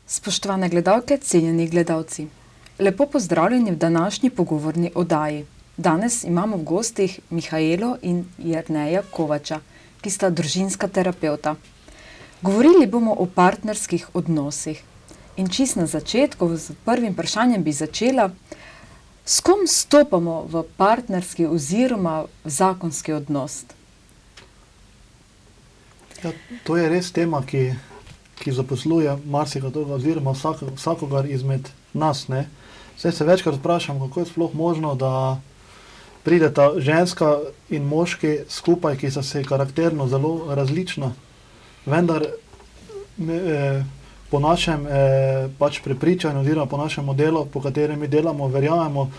Spoštovane gledalke, cenjeni gledalci. Lepo pozdravljeni v današnji pogovorni oddaji. Danes imamo v gostih Mihaelo in Jerneja Kovača, ki sta družinska terapevta. Govorili bomo o partnerskih odnosih. In čisto na začetku, z prvim vprašanjem bi začela, s kom stopamo v partnerski oziroma v zakonski odnos? Ja, to je res tema, ki zaposluje marsikoga oziroma vsakogar izmed nas. Ne? Zdaj se večkrat vprašam, kako je sploh možno, da prideta ženska in moški skupaj, ki sta se karakterno zelo različna, vendar po našem prepričanju oziroma po našem modelu, po katerem mi delamo, verjamemo,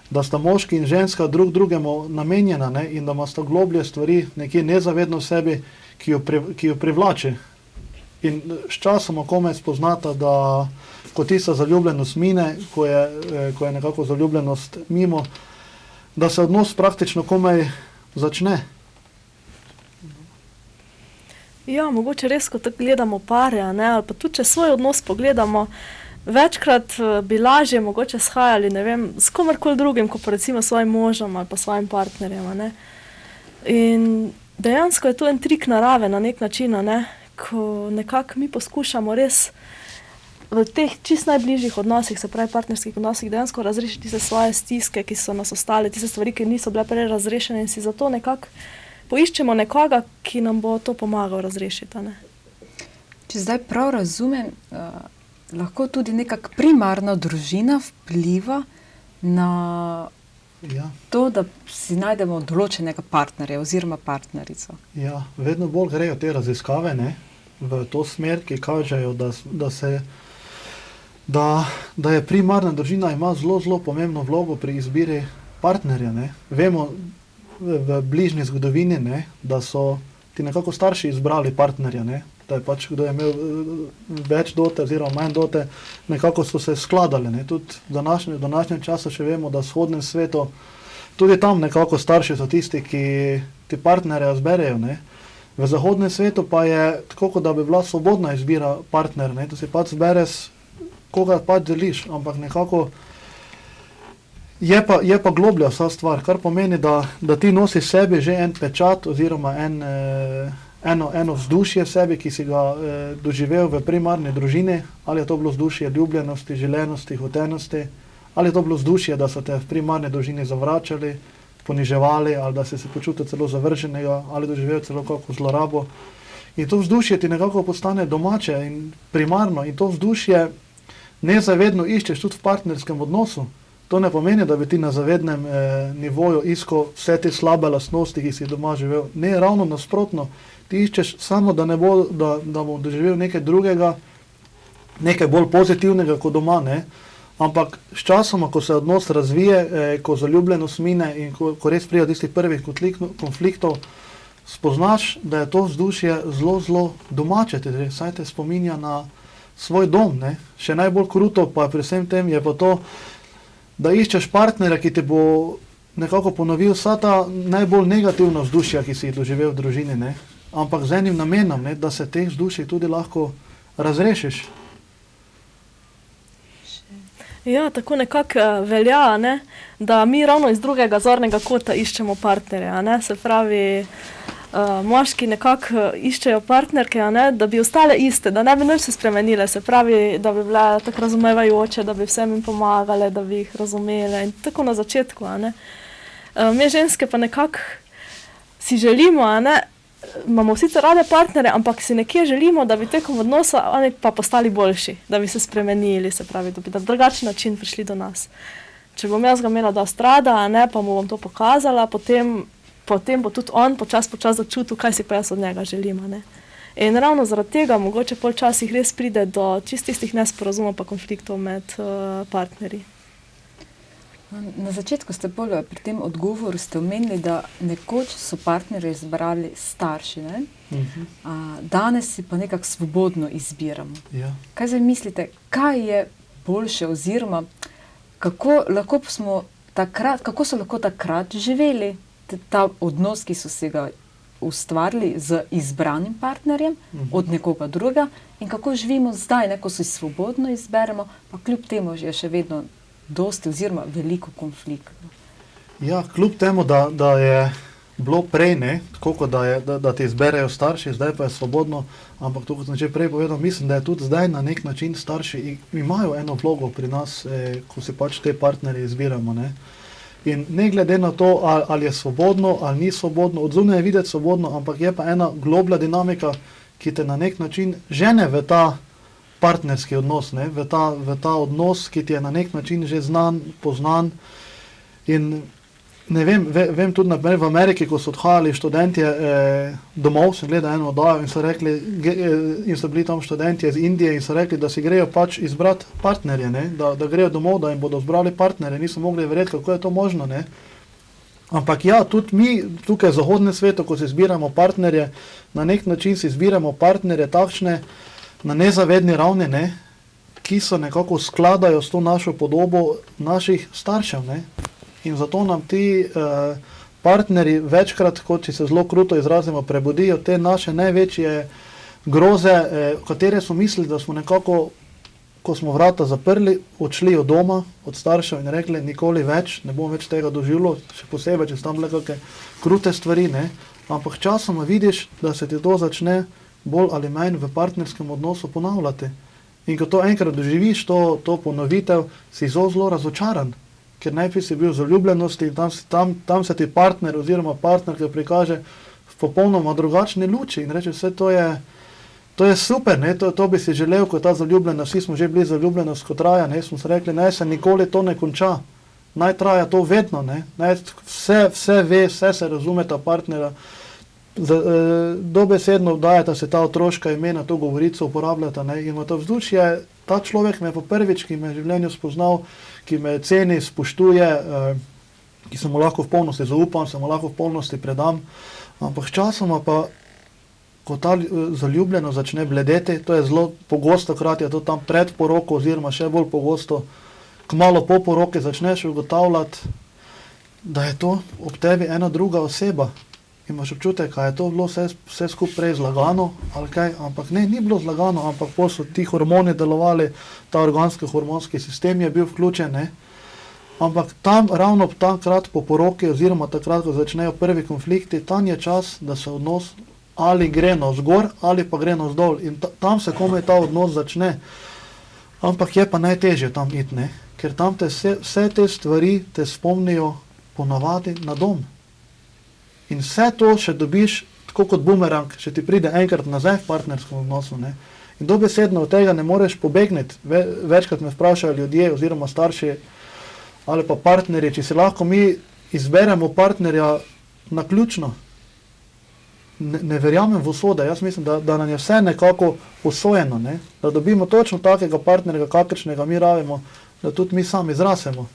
da sta moški in ženska drug drugemu namenjena, ne? In da ima sta globlje stvari nekje nezavedno v sebi, ki jo privlači. In s časom komaj spoznata, da ko tista zaljubljenost mine, ko je nekako zaljubljenost mimo, da se odnos praktično komaj začne. Ja, mogoče res, ko tako gledamo pare, ne, ali pa tudi, če svoj odnos pogledamo, večkrat bi lažje mogoče shajali, ne vem, s komerkoli drugim, kot pa recimo svojim možem ali pa svojim partnerjem, ne. In dejansko je to en trik narave na nek način, ne, ko nekako mi poskušamo res v teh čisto najbližjih odnosih, se pravi partnerskih odnosih, dejansko razrešiti tiste svoje stiske, ki so nas ostale, tiste stvari, ki niso bile prej razrešene, in si zato nekako poiščemo nekoga, ki nam bo to pomagal razrešiti, ne. Če zdaj prav razumem, lahko tudi nekako primarna družina vpliva na to, da si najdemo določenega partnerja oziroma partnerico. Ja, vedno bolj grejo te raziskave, ne, v to smer, ki kažejo, da je primarna družina ima zelo pomembno vlogo pri izbiri partnerja, ne. Vemo v bližnji zgodovini, ne, da so ti nekako starši izbrali partnerja, ne, da je pač, kdo je imel več dote oziroma manj dote, nekako so se skladali, ne. Tudi v današnjem času še vemo, da v vzhodnem svetu tudi tam nekako starši so tisti, ki ti partnerja izberejo, ne. V zahodnem svetu pa je tako, kot da bi bila svobodna izbira partnerja, ne. To si pač zbereš, koga pač želiš, ampak nekako je pa globlja vsa stvar, kar pomeni, da ti nosiš sebi že en pečat oziroma eno vzdušje v sebi, ki si ga doživel v primarni družini, ali je to bilo vzdušje ljubljenosti, želenosti, hotenosti, ali je to bilo vzdušje, da so te v primarni družini zavračali, poniževali, ali da si se počutil celo zavrženega, ali doživel celo kako zlorabo. In to vzdušje ti nekako postane domače in primarno, in to vzdušje nezavedno iščeš tudi v partnerskem odnosu. To ne pomeni, da bi ti na zavednem nivoju iskal vse te slabe lastnosti, ki si doma živel. Ne, ravno nasprotno. Ti iščeš samo, da bo doživel nekaj drugega, nekaj bolj pozitivnega kot doma, ne. Ampak s časoma, ko se odnos razvije, ko zaljubljenost mine in ko res pride do tistih prvih konfliktov, spoznaš, da je to vzdušje zelo domače, saj te spominja na svoj dom, ne. Še najbolj kruto pa pri vsem tem je pa to, da iščeš partnerja, ki ti bo nekako ponovil vsa ta najbolj negativna vzdušja, ki si jih doživel v družini, ne. Ampak z enim namenom, ne, da se teh vzdušij tudi lahko razrešiš. Ja, tako nekako velja, ne, da mi ravno iz drugega zornega kota iščemo partnerja, ne, se pravi, moški nekako iščejo partnerke, ne, da bi ostale iste, da ne bi nič se spremenile, se pravi, da bi bile tako razumevajoče, da bi vsem jim pomagale, da bi jih razumele in tako na začetku, ne. Mi ženske pa nekako si želimo, ne, imamo sicer rade partnerje, ampak si nekje želimo, da bi tekom odnosa oni pa postali boljši, da bi se spremenili, se pravi, da bi na drugačen način prišli do nas. Če bom jaz ga imela dosti rada, ne, pa mu bom to pokazala, potem bo tudi on počas začutil, kaj si pa jaz od njega želim, ne. In ravno zaradi tega mogoče pol časih res pride do čistih nesporazumov pa konfliktov med partnerji. Na začetku ste bolj pri tem odgovoru ste omenili, da nekoč so partnerje izbrali starši, ne? Danes si pa nekako svobodno izbiramo. Ja. Kaj zdaj mislite, kaj je boljše oziroma kako so lahko takrat živeli ta odnos, ki so si ga ustvarili z izbranim partnerjem od nekoga drugega in kako živimo zdaj, ne, ko si svobodno izberemo, pa kljub temu je še vedno dosti oziroma veliko konfliktov. Ja, kljub temu, da je bilo prej, ne, tako kot da ti izberejo starši, zdaj pa je svobodno, ampak to, kot sem že prej povedal, mislim, da je tudi zdaj na nek način starši imajo eno vlogo pri nas, ko si pač te partnerje izbiramo, ne. In ne glede na to, ali je svobodno, ali ni svobodno, od zunaj je videti svobodno, ampak je pa ena globlja dinamika, ki te na nek način žene v ta partnerski odnos, ne, v ta odnos, ki ti je na nek način že znan, poznan. In ne vem, vem tudi naprej v Ameriki, ko so odhajali študentje domov, sem gledal eno oddajo in so rekli, in so bili tam študentje iz Indije in so rekli, da si grejo pač izbrati partnerje, ne, da grejo domov, da jim bodo zbrali partnerje, niso mogli verjeti, kako je to možno, ne. Ampak ja, tudi mi tukaj v zahodnem svetu, ko si izbiramo partnerje, na nek način si izbiramo partnerje takšne na nezavedni ravni, ne, ki so nekako skladajo s to našo podobo naših staršev, ne. In zato nam ti partnerji večkrat, kot če se zelo kruto izrazimo, prebudijo te naše največje groze, katere so mislili, da smo nekako, ko smo vrata zaprli, odšli od doma, od staršev in rekli, nikoli več, ne bom več tega doživljal, še posebej, če so tam bile kakšne krute stvari, ne. Ampak časoma vidiš, da se ti to začne bolj ali manj v partnerskem odnosu ponavljati. In ko to enkrat doživiš, to ponovitev, si zelo razočaran. Ker najprej si bil v zaljubljenosti in tam se ti partner oziroma partnerka prikaže v popolnoma drugačni luči in reče, vse to je super, ne, to bi si želel, ko je ta zaljubljenost, vsi smo že bili zaljubljenost, ko traja, ne, smo se rekli, naj se nikoli to ne konča, naj traja to vedno, ne, vse ve, vse se razume ta partnera, dobesedno dajeta se ta otroška imena, to govorico uporabljata, ne, in v to vzdušje, ta človek me po prvič, ki me v življenju spoznal, ki me ceni, spoštuje, ki se mu lahko v polnosti zaupam, se mu lahko v polnosti predam, ampak časoma pa, ko ta zaljubljenost začne bledeti, to je zelo pogosto, krat je to tam pred poroko oziroma še bolj pogosto, kmalu po poroki začneš ugotavljati, da je to ob tebi ena druga oseba. Imaš občutek, a je to bilo vse skupaj prej zlagano, ali kaj, ampak ne, ni bilo zlagano, ampak pol so ti hormoni delovali, ta organsko-hormonski sistem je bil vključen, ne. Ampak tam, ravno takrat po poroki, oziroma takrat, ko začnejo prvi konflikti, tam je čas, da se odnos ali gre navzgor, ali pa gre navzdol in tam se komaj ta odnos začne. Ampak je pa najtežje tam iti, ne, ker tam te vse te stvari te spomnijo ponavadi na dom. In vse to še dobiš, tako kot bumerang, še ti pride enkrat nazaj v partnerskem odnosu, ne. In dobesedno od tega ne moreš pobegniti. Večkrat me vprašajo ljudje oziroma starši ali pa partnerji, če si lahko mi izberemo partnerja naključno. Ne verjamem v usode, jaz mislim, da nam je vse nekako usojeno, ne. Da dobimo točno takega partnerja, kakršnega mi rabimo, da tudi mi sami zrasemo.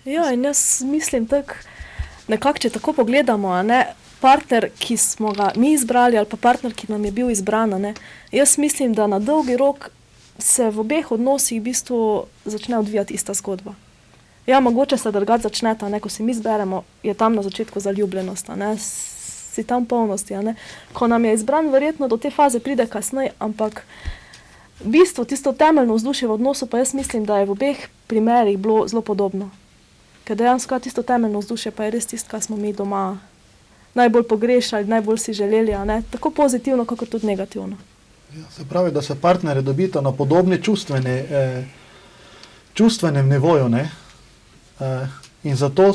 Ja, in jaz mislim tako, nekako, če tako pogledamo, a ne, partner, ki smo ga mi izbrali, ali pa partner, ki nam je bil izbran, a ne, jaz mislim, da na dolgi rok se v obeh odnosih v bistvu začne odvijati ista zgodba. Ja, mogoče se drugače začneta, ne, ko si mi izberemo, je tam na začetku zaljubljenost, a ne, si tam polnosti, a ne. Ko nam je izbran, verjetno do te faze pride kasneje, ampak v bistvu tisto temeljno vzdušje v odnosu, pa jaz mislim, da je v obeh primerih bilo zelo podobno. Ker dejansko tisto temeljno vzdušje pa je res tisto, kar smo mi doma najbolj pogrešali, najbolj si želeli, a ne, tako pozitivno, kakor tudi negativno. Ja, se pravi, da se partnerje dobita na podobni čustvenem nivoju, ne. In zato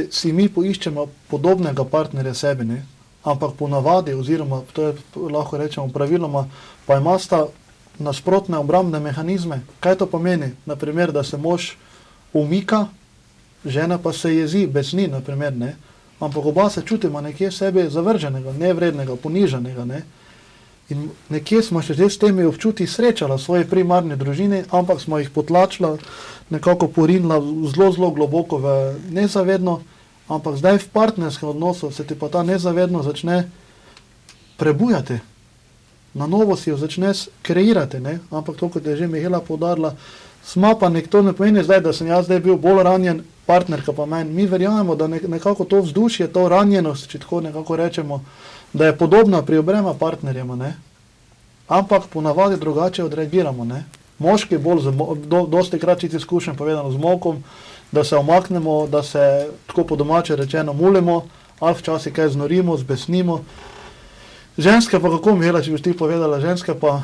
si mi poiščemo podobnega partnerja sebi, ne. Ampak ponavadi, oziroma to je, lahko rečemo praviloma, pa imata nasprotne obrambne mehanizme. Kaj to pomeni? Na primer, da se mož umika, žena pa se jezi, besni, na primer, ne. Ampak oba se čutimo nekje sebi zavrženega, nevrednega, ponižanega, ne. In nekje smo še s temi občutki srečala v svoji primarni družini, ampak smo jih potlačila, nekako porinila zelo globoko v nezavedno, ampak zdaj v partnerskem odnosu se ti pa ta nezavedno začne prebujati. Na novo si jo začneš kreirati, ne. Ampak to, kot je že Mihela poudarila, sma pa nekdo, ne pomeni zdaj, da sem jaz zdaj bil bolj ranjen partnerka pa meni, mi verjamemo, da nekako to vzdušje, to ranjenost, če tako nekako rečemo, da je podobna pri obrema partnerjema, ne? Ampak ponavadi drugače odreagiramo, ne? Moški bolj, dosti krat čisto izkušen povedano z molkom, da se omaknemo, da se tako po domače rečeno mulimo, ali včasih kaj znorimo, zbesnimo. Ženske pa, kako Mihajla, če boš ti povedala, ženske pa...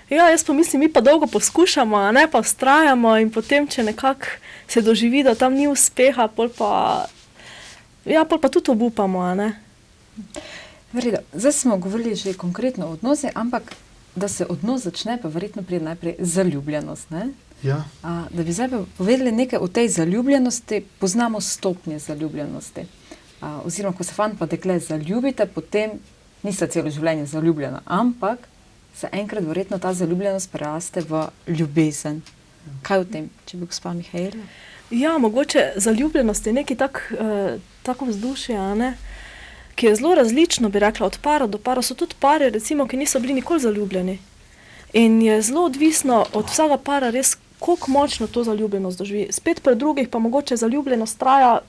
Ja, jaz pa mislim, mi pa dolgo poskušamo, a ne, pa vztrajamo in potem, če nekako se doživi, da tam ni uspeha, pol pa tudi obupamo, a ne. Verjetno, zdaj smo govorili že konkretno o odnosi, ampak da se odnos začne, pa verjetno prije najprej zaljubljenost, ne? Ja. Da bi zdaj pa povedali nekaj o tej zaljubljenosti, poznamo stopnje zaljubljenosti. Oziroma, ko se fant pa dekle zaljubite, potem niste celo življenje zaljubljena, ampak se enkrat verjetno ta zaljubljenost preraste v ljubezen. Kaj o tem, če bi gospa Mihajla? Ja, mogoče zaljubljenost je nekaj tako vzdušje, a ne, ki je zelo različno, bi rekla, od para do para. So tudi pari, recimo, ki niso bili nikoli zaljubljeni. In je zelo odvisno od vsega para res, koliko močno to zaljubljenost doživi. Spet pri drugih pa mogoče zaljubljenost traja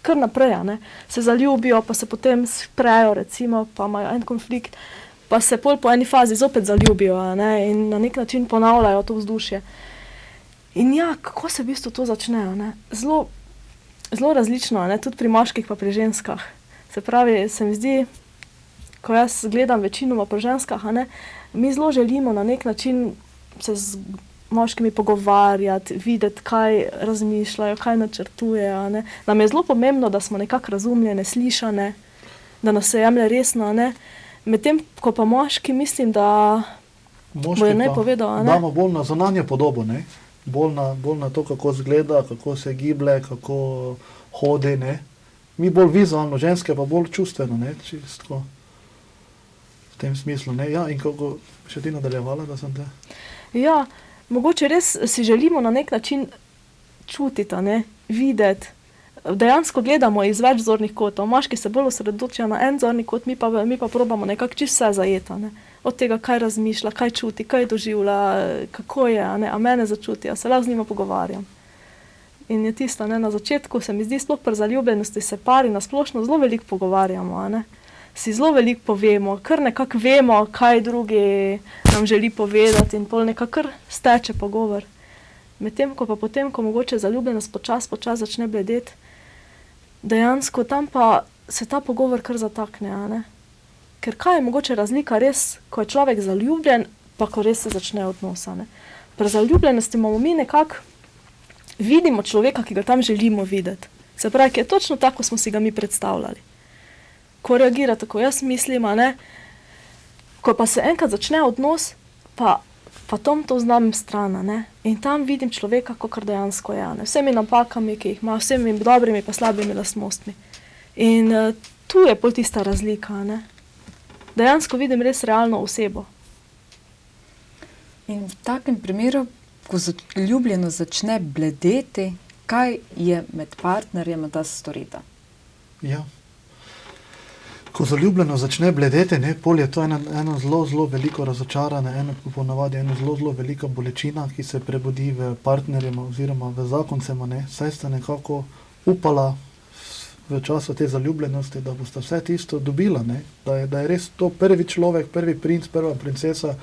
kar naprej, a ne. Se zaljubijo, pa se potem sprejo, recimo, pa imajo en konflikt, pa se pol po eni fazi zopet zaljubijo, a ne, in na nek način ponavljajo to vzdušje. In ja, kako se v bistvu to začne, a ne? Zelo različno, a ne, tudi pri moških pa pri ženskah. Se pravi, se mi zdi, ko jaz gledam večinoma pri ženskah, a ne, mi zelo želimo na nek način se z moškimi pogovarjati, videti, kaj razmišljajo, kaj načrtujejo, a ne. Nam je zelo pomembno, da smo nekako razumljene, slišane, da nas se jemlje resno, a ne. Medtem, ko pa moški, mislim, da bojo ne povedal, a ne. Damo bolj na zunanje podobo, ne. Bolj na to, kako zgleda, kako se giblje, kako hodi, ne. Mi bolj vizualno, ženske pa bolj čustveno, ne, čisto v tem smislu, ne. Ja, in kako še ti nadaljevala, da sem te... Ja, mogoče res si želimo na nek način čutiti, ne, videti. Dejansko gledamo iz več zornih kotov. Moški se bolj osredotočijo na en zorni kot, mi pa probamo nekako čisto vse zajeti, ne. Od tega, kaj razmišlja, kaj čuti, kaj doživlja, kako je, a mene začuti, a se lahko z njima pogovarjam. In je tisto, ne, na začetku se mi zdi, sploh pri zaljubljenosti se pari na splošno zelo veliko pogovarjamo, a ne. Si zelo veliko povemo, kar nekako vemo, kaj drugi nam želi povedati in pol nekako kar steče pogovor. Medtem, ko pa potem, ko mogoče zaljubljenost počas začne bledeti, dejansko tam pa se ta pogovor kar zatakne, a ne. Ker kaj je mogoče razlika res, ko je človek zaljubljen, pa ko res se začne odnos, a ne. Pri zaljubljenosti imamo mi nekako, vidimo človeka, ki ga tam želimo videti. Se pravi, ki je točno tako, smo si ga mi predstavljali. Ko reagira tako, jaz mislim, a ne, ko pa se enkrat začne odnos, pa tam to znam stran, a ne, in tam vidim človeka, kakor dejansko je, a ne, vsemi napakami, ki jih ima, vsemi dobrimi pa slabimi lastnostmi. In tu je pol tista razlika, a ne. Dejansko vidim res realno osebo. In v takem primeru, ko ljubljenost začne bledeti, kaj je med partnerjema ta storita? Ja. Ko zaljubljenost začne bledeti, ne, pol je to eno zelo veliko razočaranje, ponavadi ena zelo velika bolečina, ki se prebudi v partnerjema oziroma v zakoncema, ne, saj sta nekako upala v času te zaljubljenosti, da boste vse tisto dobila, ne, da je res to prvi človek, prvi princ, prva princesa,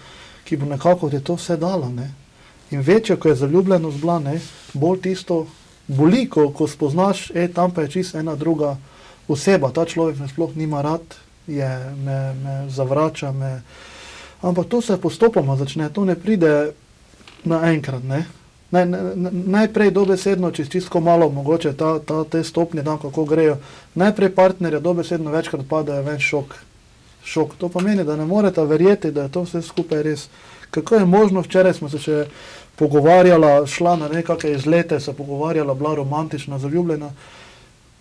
ki bo nekako ti to vse dala, ne. In večja, ko je zaljubljenost bila, ne, bolj tisto boli, ko spoznaš, tam pa je čisto ena druga oseba, ta človek me sploh nima rad, me zavrača, ampak to se postopoma začne, to ne pride naenkrat, ne. Najprej dobesedno, čisto malo, mogoče te stopnje tam, kako grejo, najprej partnerja dobesedno večkrat padajo ven šok. To pomeni, da ne moreta verjeti, da je to vse skupaj res. Kako je možno, včeraj smo se še pogovarjala, šla na nekakve izlete, se pogovarjala, bila romantična, zaljubljena,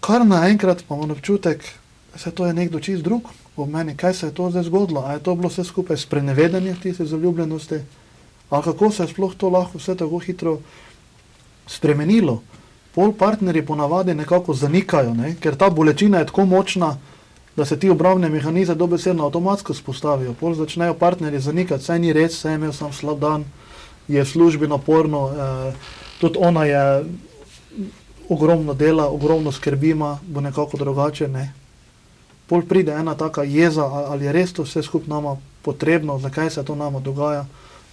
kar naenkrat pa imam občutek, se to je nekdo čist drug ob meni, kaj se je to zdaj zgodilo, a je to bilo vse skupaj sprenevedanje tiste zaljubljenosti, ali kako se je sploh to lahko vse tako hitro spremenilo. Pol partnerji ponavadi nekako zanikajo, ne? Ker ta bolečina je tako močna, da se ti obrambne mehanizme dobesedno avtomatsko spostavijo. Pol začnejo partnerji zanikati, saj ni res, saj je imel sam slab dan, je v službi naporno, tudi ona je ogromno dela, ogromno skrbima, bo nekako drugače, ne. Pol pride ena taka jeza, ali je res to vse skupaj nama potrebno, zakaj se to nama dogaja.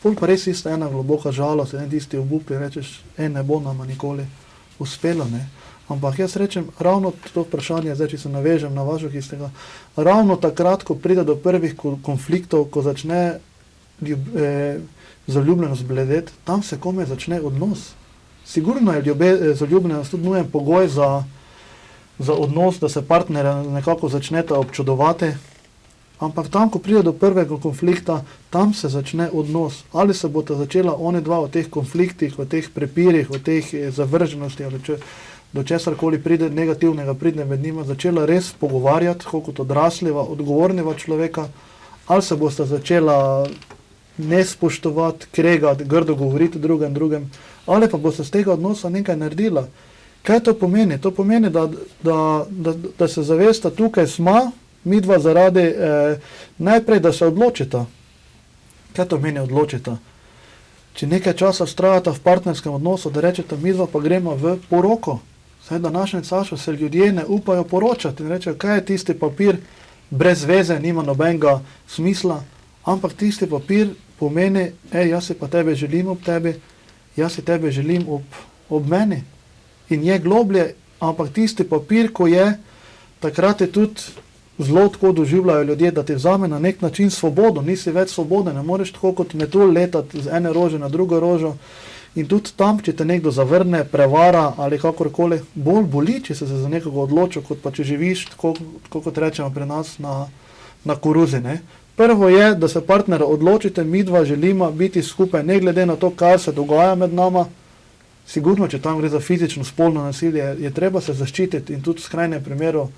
Pol pa res ista ena globoka žalost, en tisti obup, rečeš, ne bo nama nikoli uspelo, ne. Ampak jaz rečem, ravno to vprašanje, zdaj, če se navežem na vašo, ki ste ga, ravno takrat, ko pride do prvih konfliktov, ko začne zaljubljenost bledeti, tam se kome začne odnos. Sigurno je zaljubljenost tudi nujen pogoj za odnos, da se partnerja nekako začneta občudovati, ampak tam, ko pride do prvega konflikta, tam se začne odnos. Ali se bosta začela oni dva o teh konfliktih, o teh prepirih, o teh zavrženosti, ali do česarkoli pride negativnega, pride med njima, začela res pogovarjati, kot odrasliva, odgovornega človeka, ali se bosta začela nespoštovati, kregati, grdo govoriti drugem, ali pa bosta z tega odnosa nekaj naredila. Kaj to pomeni? To pomeni, da se zavesta, tukaj sma, midva zaradi najprej, da se odločita. Kaj to meni odločita? Če nekaj časa vztrajata v partnerskem odnosu, da rečeta, midva pa gremo v poroko. Saj današnjem času se ljudje ne upajo poročati in rečejo, kaj je tisti papir brez veze, nima nobenega smisla, ampak tisti papir pomeni, jaz si pa tebe želim ob tebi, jaz si tebe želim ob meni. In je globlje, ampak tisti papir, ko je, takrat je tudi zelo tako doživljajo ljudje, da ti vzame na nek način svobodo, nisi več svoboden, ne moreš tako kot metulj letati z ene rože na drugo rožo. In tudi tam, če te nekdo zavrne, prevara ali kakorkoli, bolj boli, če se za nekoga odločil, kot pa če živiš, tako kot rečemo pri nas, na koruzi, ne. Prvo je, da se partnera odločite, midva želimo biti skupaj, ne glede na to, kar se dogaja med nama. Sigurno, če tam gre za fizično, spolno nasilje, je treba se zaščititi in tudi v skrajnem primeru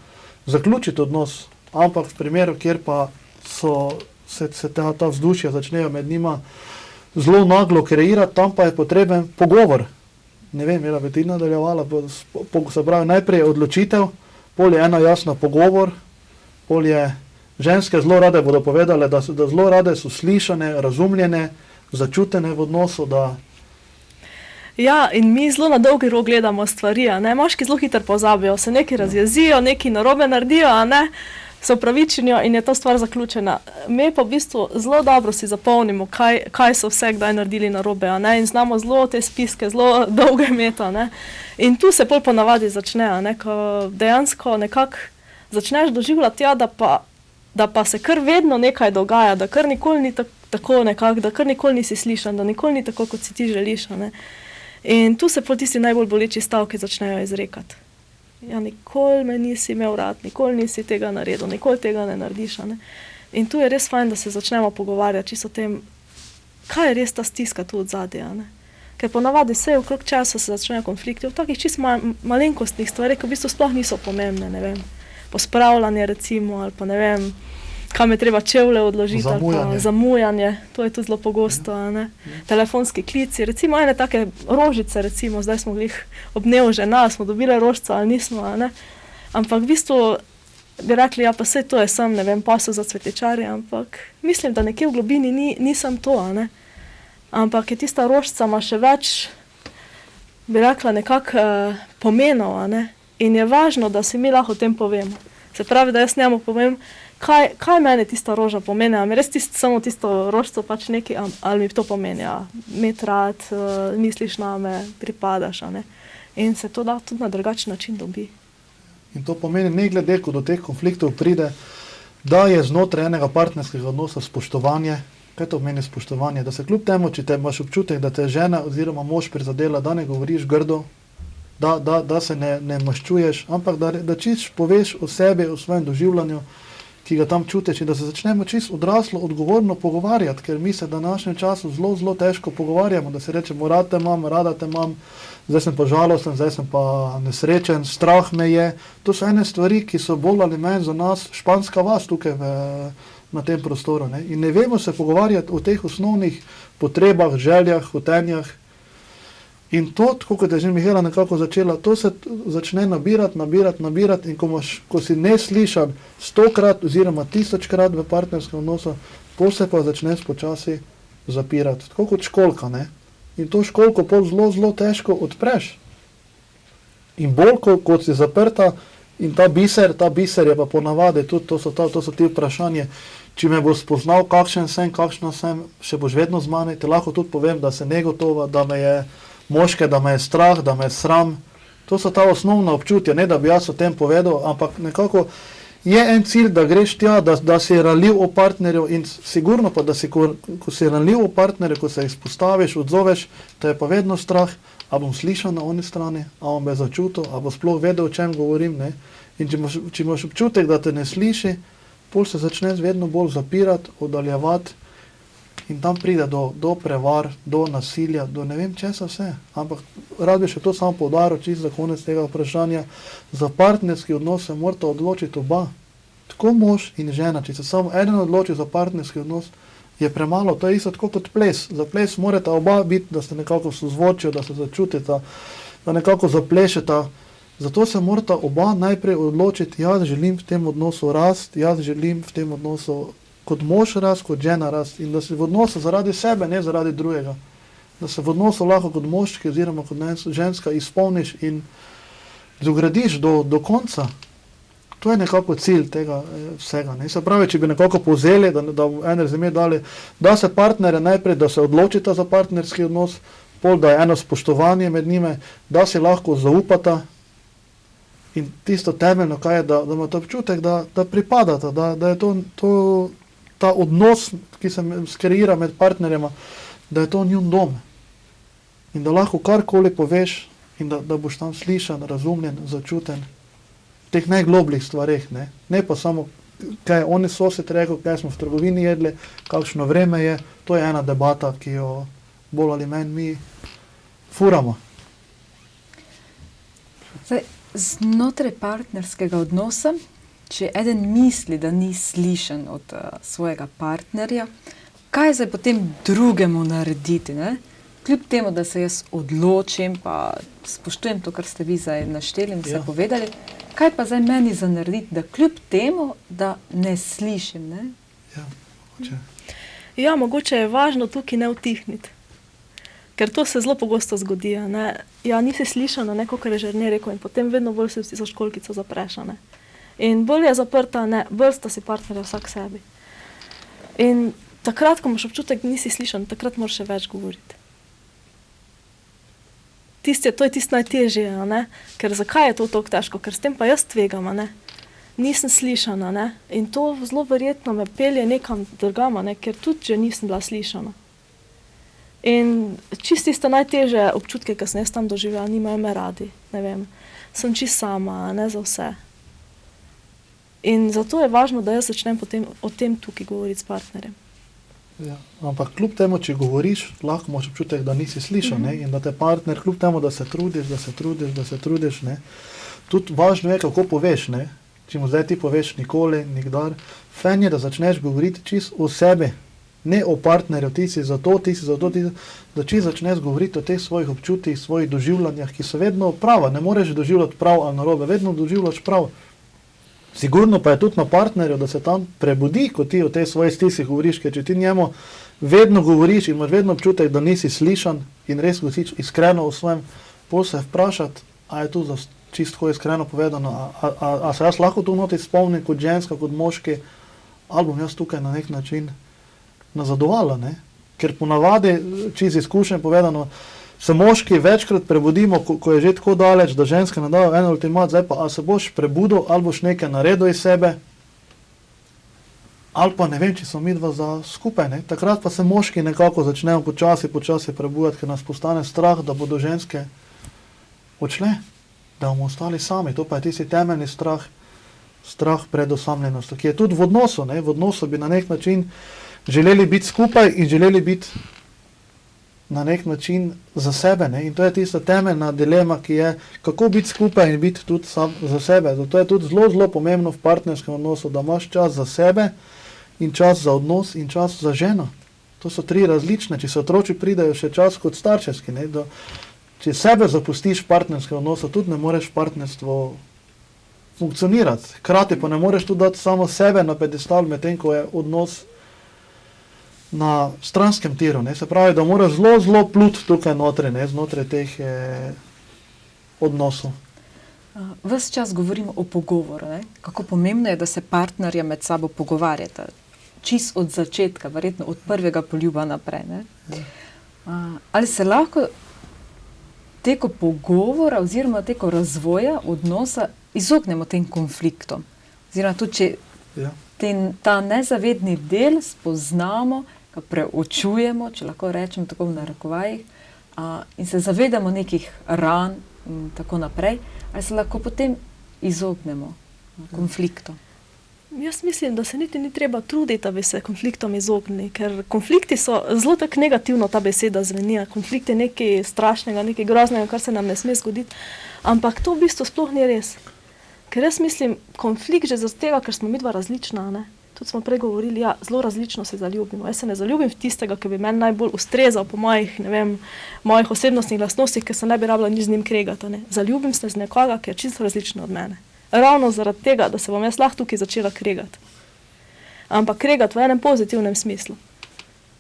zaključiti odnos, ampak v primeru, kjer pa se ta vzdušja začnejo med njima zelo naglo kreirati, tam pa je potreben pogovor. Ne vem, Mira, bi ti nadaljevala, se pravi, najprej je odločitev, pol je ena jasna pogovor, pol je ženske zelo rade bodo povedale, da zelo rade so slišane, razumljene, začutene v odnosu, da... Ja, in mi zelo na dolgi rok gledamo stvari, a ne, moški zelo hitro pozabijo, se nekaj razjezijo, nekaj narobe naredijo, a ne, se upravičenijo in je ta stvar zaključena. Mi pa v bistvu zelo dobro si zapomnimo, kaj so vse kdaj naredili narobe, a ne, in znamo zelo te spiske, zelo dolge imeti, a ne. In tu se pol ponavadi začne, a ne, ko dejansko nekako začneš doživljati, ja, da pa se kar vedno nekaj dogaja, da kar nikoli ni tako nekako, da kar nikoli nisi slišan, da nikoli ni tako, kot si ti želiš, a ne. In tu se pol tisti najbolj boleči stavki začnejo izrekati. Ja, nikoli me nisi imel rad, nikoli nisi tega naredil, nikoli tega ne narediš, a ne. In tu je res fajn, da se začnemo pogovarjati čisto o tem, kaj je res ta stiska tu od zadaj, a ne. Ker ponavadi vse okrog časa se začnejo konflikti, v takih čisto malenkostnih stvareh, ki v bistvu sploh niso pomembne, ne vem, pospravljanje recimo, ali pa ne vem, kam je treba čevlje odložiti, ali pa zamujanje, to je tudi zelo pogosto, a ne. Telefonski klici, recimo ene take rožice, recimo, zdaj smo glih ob dnevu žena, smo dobile rožico ali nismo, a ne. Ampak v bistvu bi rekli, ja, pa saj to je sam, ne vem, posel za cvetličarje, ampak mislim, da nekje v globini nisem to, a ne. Ampak je tista rožica ima še več, bi rekla, nekako pomenov, a ne. In je važno, da si mi lahko o tem povemo. Se pravi, da jaz njemu povem, kaj meni tista roža pomeni, a mi res samo tisto rožico pač nekaj, ali mi to pomeni, ja, imeti rad, misliš name, pripadaš, a ne. In se to da tudi na drugačen način dobi. In to pomeni, ne glede, ko do teh konfliktov pride, da je znotraj enega partnerskega odnosa spoštovanje. Kaj to pomeni spoštovanje? Da se kljub temu, če te imaš občutek, da te žena oziroma mož prizadela, da ne govoriš grdo, da se ne maščuješ, ampak da čisto poveš o sebi, o svojem doživljanju, ki ga tam čutiš, in da se začnemo čisto odraslo, odgovorno pogovarjati, ker mi se v današnjem času zelo težko pogovarjamo, da se rečemo, rad te imam, rada te imam, zdaj sem pa žalosten, zdaj sem pa nesrečen, strah me je. To so ene stvari, ki so bolj ali manj za nas španska vas tukaj na tem prostoru, ne? In ne vemo se pogovarjati o teh osnovnih potrebah, željah, hotenjah. In to, tako kot je že Mihela nekako začela, to se začne nabirati in ko si ne slišan 100-krat oziroma 1000-krat v partnerskem odnosu, se pa začneš počasi zapirati, tako kot školjka, ne. In to školjko pol zelo težko odpreš. In bolj, kot si zaprta in ta biser je pa ponavadi tudi, to so ti vprašanje, če me bo spoznal, kakšen sem, kakšna sem, še boš vedno z mani, ti lahko tudi povem, da sem negotova, da me je moške, da me je strah, da me je sram. To so ta osnovna občutja, ne da bi jaz o tem povedal, ampak nekako je en cilj, da greš tja, da si ranljiv o partnerju in sigurno pa, da si, ko si ranljiv o partnerju, ko se izpostaviš, odzoveš, te je pa vedno strah, a bom slišal na oni strani, a bom me začutil, a bo sploh vedel, o čem govorim, ne. In če imaš občutek, da te ne sliši, pol se začneš vedno bolj zapirati, oddaljevati in tam pride do prevar, do nasilja, do ne vem česa vse. Ampak rad bi še to samo poudaril, čisto za konec tega vprašanja. Za partnerski odnos se morata odločiti oba. Tako mož in žena, če se samo eden odloči za partnerski odnos, je premalo. To je isto tako kot ples. Za ples morata oba biti, da se nekako sozvočijo, da se začutita, da nekako zaplešeta. Zato se morata oba najprej odločiti, jaz želim v tem odnosu rast, jaz želim v tem odnosu kot mož rast, kot žena rast in da se v odnosu zaradi sebe, ne zaradi drugega. Da se v odnosu lahko kot moški oziroma kot ženska izpolniš in dogradiš do konca. To je nekako cilj tega vsega. Ne? Se pravi, če bi nekako povzeli, da en rezime dali, da se partnere najprej, da se odločita za partnerski odnos, pol, da je eno spoštovanje med njime, da si lahko zaupata in tisto temeljno, kaj je, da imate občutek, da pripadata, da je to ta odnos, ki se skreira med partnerjema, da je to njun dom. In da lahko karkoli poveš in da boš tam slišan, razumljen, začuten v teh najglobljih stvareh, ne pa samo, kaj oni sosed rekel, kaj smo v trgovini jedli, kakšno vreme je, to je ena debata, ki jo bolj ali manj mi furamo. Zdaj, znotraj partnerskega odnosa, če eden misli, da ni slišan od svojega partnerja, kaj zdaj potem drugemu narediti, ne? Kljub temu, da se jaz odločim, pa spoštujem to, kar ste vi zdaj našteli in se povedali, kaj pa zdaj meni za narediti, da kljub temu, da ne slišim, ne? Ja, mogoče. Ja, mogoče je važno tukaj ne utihniti. Ker to se zelo pogosto zgodi, ne. Ja, nisi slišana, ne, kakor je Žerne rekel, in potem vedno bolj se za školjkico zapreš, ne. In bolj je zaprta, ne, bolj sta si partnerja vsak sebi. In takrat, ko imaš občutek, da nisi slišan, takrat moraš še več govoriti. To je tisto najtežje, ne, ker zakaj je to tako težko, ker s tem pa jaz tvegam, ne. Nisem slišana, ne, in to zelo verjetno me pelje nekam drugam, ne, ker tudi že nisem bila slišana. In čisto tiste najtežje občutke, ki sem jaz tam doživela, nimajo me radi, ne vem, sem čisto sama, ne za vse. In zato je važno, da jaz začnem potem o tem tukaj govoriti s partnerjem. Ja, ampak kljub temu, če govoriš, lahko imaš občutek, da nisi slišal, ne, in da te partner, kljub temu, da se trudiš, ne, tudi važno je, kako poveš, ne, če mu zdaj ti poveš nikoli, nikdar, fajn je, da začneš govoriti čisto o sebi, ne o partnerju, ti si za to, da čisto začneš govoriti o teh svojih občutjih, svojih doživljanjah, ki so vedno prava, ne moreš doživljati prav ali narobe, vedno doživljaš prav. Sigurno pa je tudi na partnerju, da se tam prebudi, ko ti o tej svoji stiski govoriš, ker če ti njemu vedno govoriš in imaš vedno občutek, da nisi slišan in res govoriš iskreno o svojem, pol se vprašati, a je tu čisto iskreno povedano, a se jaz lahko tu noti spomnim kot ženska, kot moški, ali bom jaz tukaj na nek način nazadovala, ne? Ker ponavadi, čisto izkušen povedano, se moški večkrat prebudimo, ko je že tako daleč, da ženske nadajo en ultimat, zdaj pa, a se boš prebudil, ali boš nekaj naredil iz sebe, ali pa ne vem, če smo mi dva za skupaj, ne. Takrat pa se moški nekako začnejo počasi prebujati, ker nas postane strah, da bodo ženske odšle, da bomo ostali sami. To pa je tisti temeljni strah pred osamljenostjo, ki je tudi v odnosu, ne. V odnosu bi na nek način želeli biti skupaj in želeli biti na nek način za sebe, ne? In to je tista temeljna dilema, ki je, kako biti skupaj in biti tudi sam za sebe. Zato je tudi zelo, zelo pomembno v partnerskem odnosu, da imaš čas za sebe in čas za odnos in čas za ženo. To so tri različne, če se otroci pridajo še čas kot starševski, ne? Če sebe zapustiš v partnerskem odnosu, tudi ne moreš partnerstvo funkcionirati. Hkrati pa ne moreš tudi dati samo sebe na pedestal, medtem ko je odnos na stranskem tiru, ne, se pravi, da moraš zelo, zelo plut tukaj notri, ne, znotraj teh odnosov. Ves čas govorimo o pogovoru, ne? Kako pomembno je, da se partnerja med sabo pogovarjata. Čist od začetka, verjetno od prvega poljuba naprej. Ne? Ali se lahko teko pogovora oziroma teko razvoja odnosa izognemo tem konfliktom? Oziroma tudi, če ta nezavedni del spoznamo, ga preučujemo, če lahko rečem tako v narekovajih, in se zavedamo nekih ran in tako naprej, ali se lahko potem izognemo konfliktom? Jaz mislim, da se niti ni treba truditi, da bi se konfliktom izognili, ker konflikti so zelo tako negativno, ta beseda zveni. Konflikt je nekaj strašnega, nekaj groznega, kar se nam ne sme zgoditi, ampak to v bistvu sploh ni res. Ker jaz mislim, konflikt že zaradi tega, ker smo midva različna, ne? Tudi smo prej govorili, ja, zelo različno se zaljubimo. Jaz se ne zaljubim v tistega, ki bi meni najbolj ustrezal po mojih, ne vem, mojih osebnostnih lastnostih, ker se ne bi rabila nič z njim kregati, ne? Zaljubim se z nekoga, ki je čisto različen od mene. Ravno zaradi tega, da se bom jaz lahko tukaj začela kregati. Ampak kregati v enem pozitivnem smislu.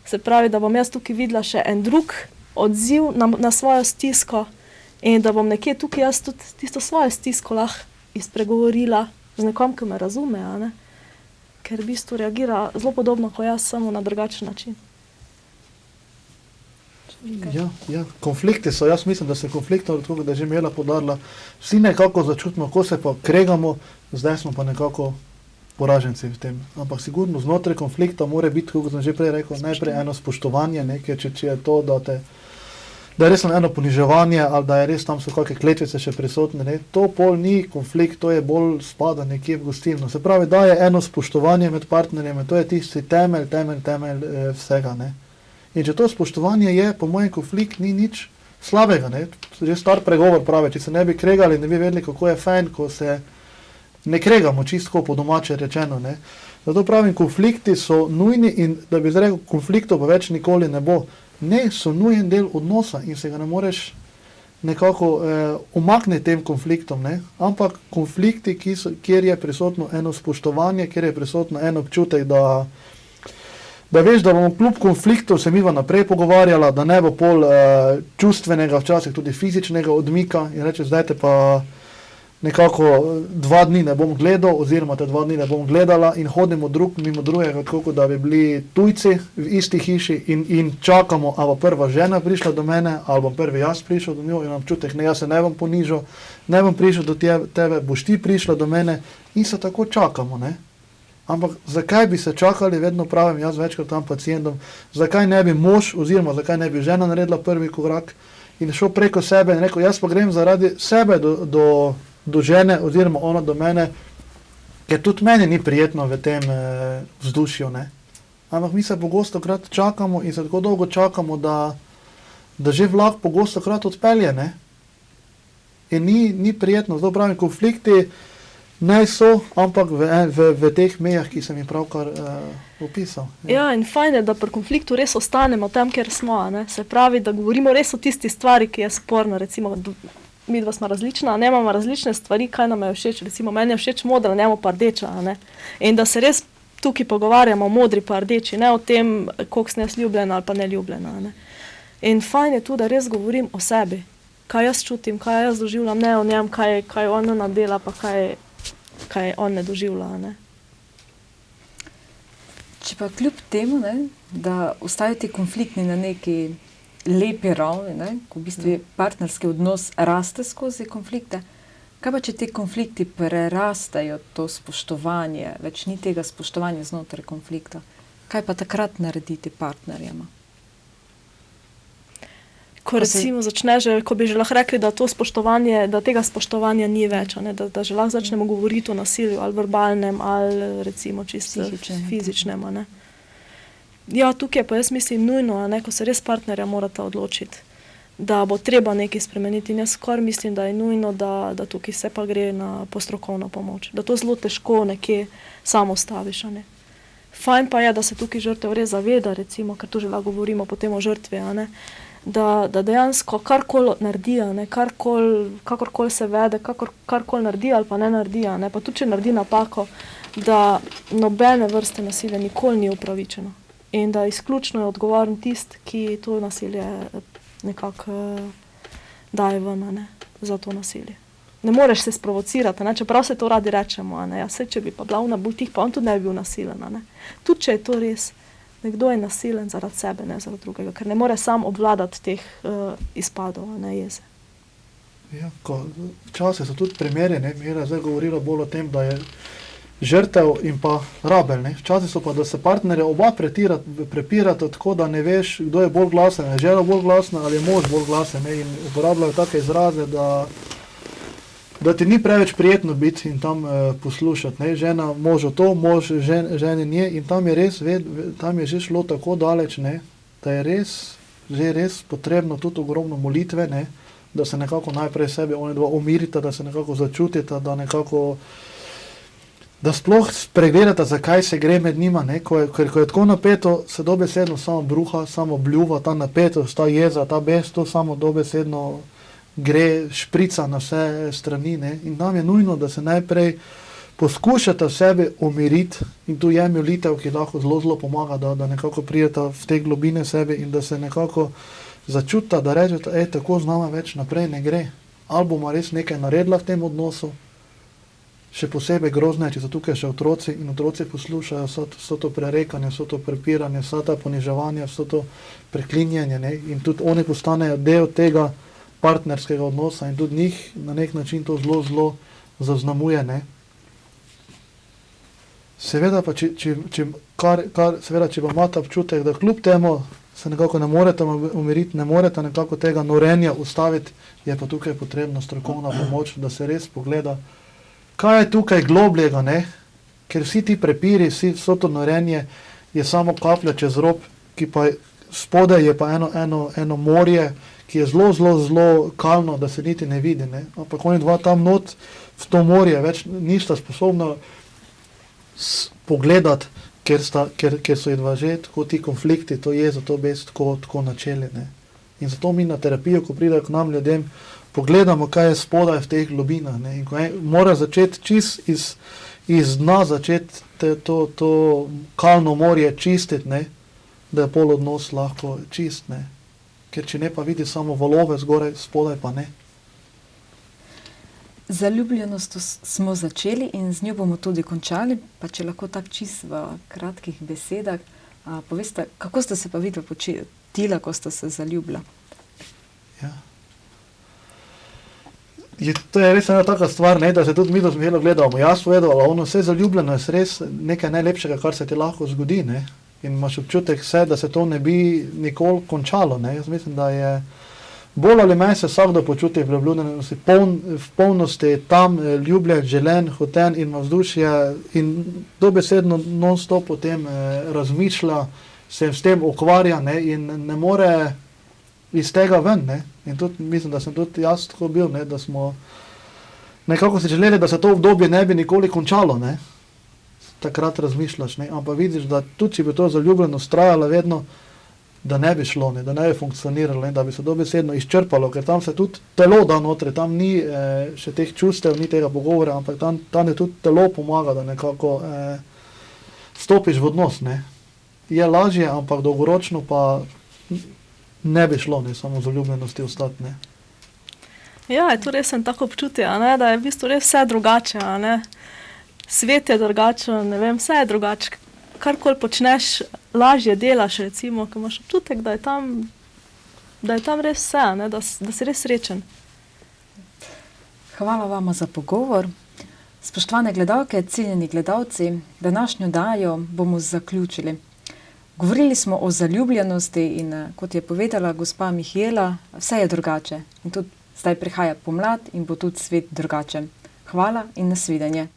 Se pravi, da bom jaz tukaj videla še en drug odziv na svojo stisko in da bom nekje tukaj jaz tudi tisto svojo stisko lahko izpregovorila z nekom, ki me razume, a ne? Ker v bistvu reagira zelo podobno kot jaz, samo na drugačen način. Ja, konflikti so, jaz mislim, da se konfliktov, tako da je že Mela podarila, vsi nekako začutimo, ko se pa kregamo, zdaj smo pa nekako poraženci v tem. Ampak sigurno znotraj konflikta mora biti, kot sem že prej rekel, najprej eno spoštovanje, nekaj, če je to, da je res eno poniževanje ali da je res tam so kakšne kletvice še prisotne, ne? To pol ni konflikt, to je bolj spada nekje v gostilno. Se pravi, da je eno spoštovanje med partnerjem, to je tisti temelj vsega, ne? In če to spoštovanje je, po mojem konflikt ni nič slabega, ne? Že star pregovor pravi, če se ne bi kregali, ne bi vedeli, kako je fajn, ko se ne kregamo čisto po domače rečeno, ne? Zato pravim, konflikti so nujni in da bi rekel, konfliktov pa več nikoli ne bo. Ne, so nujen del odnosa in se ga ne moreš nekako umakniti tem konfliktom, ne? Ampak konflikti, kjer je prisotno eno spoštovanje, kjer je prisotno en občutek, da veš, da bomo kljub konfliktov se miva naprej pogovarjala, da ne bo pol čustvenega, včasih tudi fizičnega odmika in reče, zdaj te pa nekako 2 dni ne bom gledal oziroma te 2 dni ne bom gledala in hodimo mimo drugega, tako da bi bili tujci v isti hiši in čakamo, ali bo prva žena prišla do mene, ali bom prvi jaz prišel do njo in imam občutek, ne, jaz se ne bom ponižal, ne bom prišel do tebe, boš ti prišla do mene in se tako čakamo, ne. Ampak zakaj bi se čakali, vedno pravim jaz večkrat tam pacientom, zakaj ne bi mož oziroma zakaj ne bi žena naredila prvi korak in šel preko sebe in rekel, jaz pa grem zaradi sebe do žene oziroma ona do mene, ker tudi meni ni prijetno v tem vzdušju, ne. Ampak mi se pogostokrat čakamo in se tako dolgo čakamo, da že vlak pogostokrat odpelje, ne. In ni prijetno, zato pravim, konflikti naj so, ampak v teh mejah, ki sem jih pravkar opisal. Ja, in fajn je, da pri konfliktu res ostanemo tam, kjer smo, ne. Se pravi, da govorimo res o tisti stvari, ki je sporna, recimo, midva smo različna, nemamo različne stvari, kaj nam je všeč, recimo meni je všeč modra, njemu pa rdeča, ne. In da se res tukaj pogovarjamo o modri pa rdeči, ne o tem, koliko sem jaz ljubljena ali pa neljubljena, ne. In fajn je tudi, da res govorim o sebi, kaj jaz čutim, kaj jaz doživljam, ne o njem, kaj on nadela, pa kaj on ne doživlja, ne. Če pa kljub temu, ne, da ostajajo ti konfliktni na neki lepi ravni, ne, ko v bistvu partnerski odnos raste skozi konflikte, kaj pa če ti konflikti prerastajo to spoštovanje, več ni tega spoštovanja znotraj konflikta, kaj pa takrat narediti partnerjema? Ko recimo začne že, ko bi že lahko rekli, da to spoštovanje, da tega spoštovanja ni več, ne, da že lahko začnemo govoriti o nasilju, ali verbalnem, ali recimo čisto fizičnem, ne. Ja, tukaj pa jaz mislim nujno, ne, ko se res partnerja morata odločiti, da bo treba nekaj spremeniti. In jaz skoraj mislim, da je nujno, da tukaj se pa gre po strokovno pomoč. Da to zelo težko nekje samo staviš, ne. Fajn pa je, da se tukaj žrtev res zaveda, recimo, ker tu že lahko govorimo potem o žrtvi, ne, da dejansko karkoli naredi, ne, kakorkoli se vede, karkoli naredi ali pa ne naredi, ne, pa tudi če naredi napako, da nobene vrste nasilja nikoli ni upravičeno. In da izključno je odgovoren tisti, ki to nasilje nekako daje ven, ne, za to nasilje. ne moreš se sprovocirati, ne? Čeprav se to radi rečemo, a ne? Ja, saj, če bi pa bila ona bolj tih, pa on tudi ne bi bil nasilen, a ne? Tudi, če je to res, nekdo je nasilen zaradi sebe, ne zaradi drugega, ker ne more sam obvladati teh izpadov, a ne, jeze. Ja, včasih so tudi primeri, ne, Mira zdaj govorila bolj o tem, da je žrtev in pa rabelj, ne. Včasih so pa, da se partnerja oba prepirata tako, da ne veš, kdo je bolj glasen, je žena bolj glasna ali je mož bolj glasen, ne, in uporabljajo take izraze, da ti ni preveč prijetno biti in tam poslušati, ne, žena možu to, mož ženi nje, in tam je res, tam je že šlo tako daleč, ne, da je res potrebno tudi ogromno molitve, ne, da se nekako najprej sebe oni dva umirita, da se nekako začutita, da nekako, da sploh spregledata, zakaj se gre med njima, ne, ker ko je tako napeto, se dobesedno samo bruha, samo bljuva, ta napetost, ta jeza, ta bes, to samo dobesedno gre, šprica na vse strani, ne, in nam je nujno, da se najprej poskušata sebe umiriti, in tu je molitev, ki lahko zelo pomaga, da nekako prideta v te globine sebe in da se nekako začuta, da rečeta, tako z nama več naprej ne gre. Ali bomo res nekaj naredila v tem odnosu, še posebej grozno je, če so tukaj še otroci in otroci poslušajo vso to prerekanje, vso to prepiranje, vsa ta poniževanja, vso to preklinjanje, ne, in tudi oni postanejo del tega partnerskega odnosa in tudi njih na nek način to zelo zaznamuje, ne. Seveda pa, če pa imata občutek, da kljub temu se nekako ne morete umiriti, ne morete nekako tega norenja ustaviti, je pa tukaj potrebna strokovna pomoč, da se res pogleda, kaj je tukaj globljega, ne? Ker vsi ti prepiri, vso to norenje je samo kaplja čez rob, ki pa spodaj je pa eno morje, ki je zelo kalno, da se niti ne vidi, ne? Ampak oni dva tam not v to morje več nista sposobna pogledati, ker so jedva že tako ti konflikti, to jezo, to bes tako načeli, ne. In zato mi na terapijo, ko pridejo k nam ljudem, pogledamo, kaj je spodaj v teh globinah, ne. In ko mora začeti čist iz dna začeti to kalno morje čistiti, ne, da je pol odnos lahko čist, ne. Ker če ne pa vidi samo valove zgoraj, spodaj pa ne. Zaljubljenost smo začeli in z njo bomo tudi končali, pa če lahko tak čist v kratkih besedah poveste, kako ste se pa vidva počutila, ko ste se zaljubila? Ja. To je res ena taka stvar, ne, da se tudi mi do Mihajlo gledamo. Jaz povedala, ono vse zaljubljeno je res nekaj najlepšega, kar se ti lahko zgodi, ne. In imaš občutek vse, da se to ne bi nikoli končalo, ne. Jaz mislim, da je bolj ali manj se vsakdo počuti v polnosti tam ljubljen, želen, hoten in vzdušje in dobesedno non-stop o tem razmišlja, se s tem ukvarja, ne, in ne more iz tega ven, ne. In tudi mislim, da sem tudi jaz tako bil, ne, da smo nekako si želeli, da se to obdobje ne bi nikoli končalo, ne. Takrat razmišljaš, ne, ampak vidiš, da tudi če bi to zaljubljenost trajala vedno, da ne bi šlo, ne, da ne bi funkcioniralo, ne, da bi se dobesedno izčrpalo, ker tam se tudi telo da notri, tam ni še teh čustev, ni tega pogovora, ampak tam je tudi telo pomaga, da nekako stopiš v odnos, ne. Je lažje, ampak dolgoročno pa ne bi šlo, ne, samo zaljubljenosti ostati, ne. Ja, je to res en tako občutje, a ne, da je v bistvu res vse drugače, a ne. Svet je drugačen, ne vem, vse je drugače. Karkoli počneš, lažje delaš, recimo, ko imaš občutek, da je tam res vse, ne? Da si res srečen. Hvala vama za pogovor. Spoštovane gledalke, ciljeni gledalci, današnjo oddajo bomo zaključili. Govorili smo o zaljubljenosti in, kot je povedala gospa Mihajla, vse je drugače. In tudi zdaj prihaja pomlad in bo tudi svet drugačen. Hvala in nasvidenje.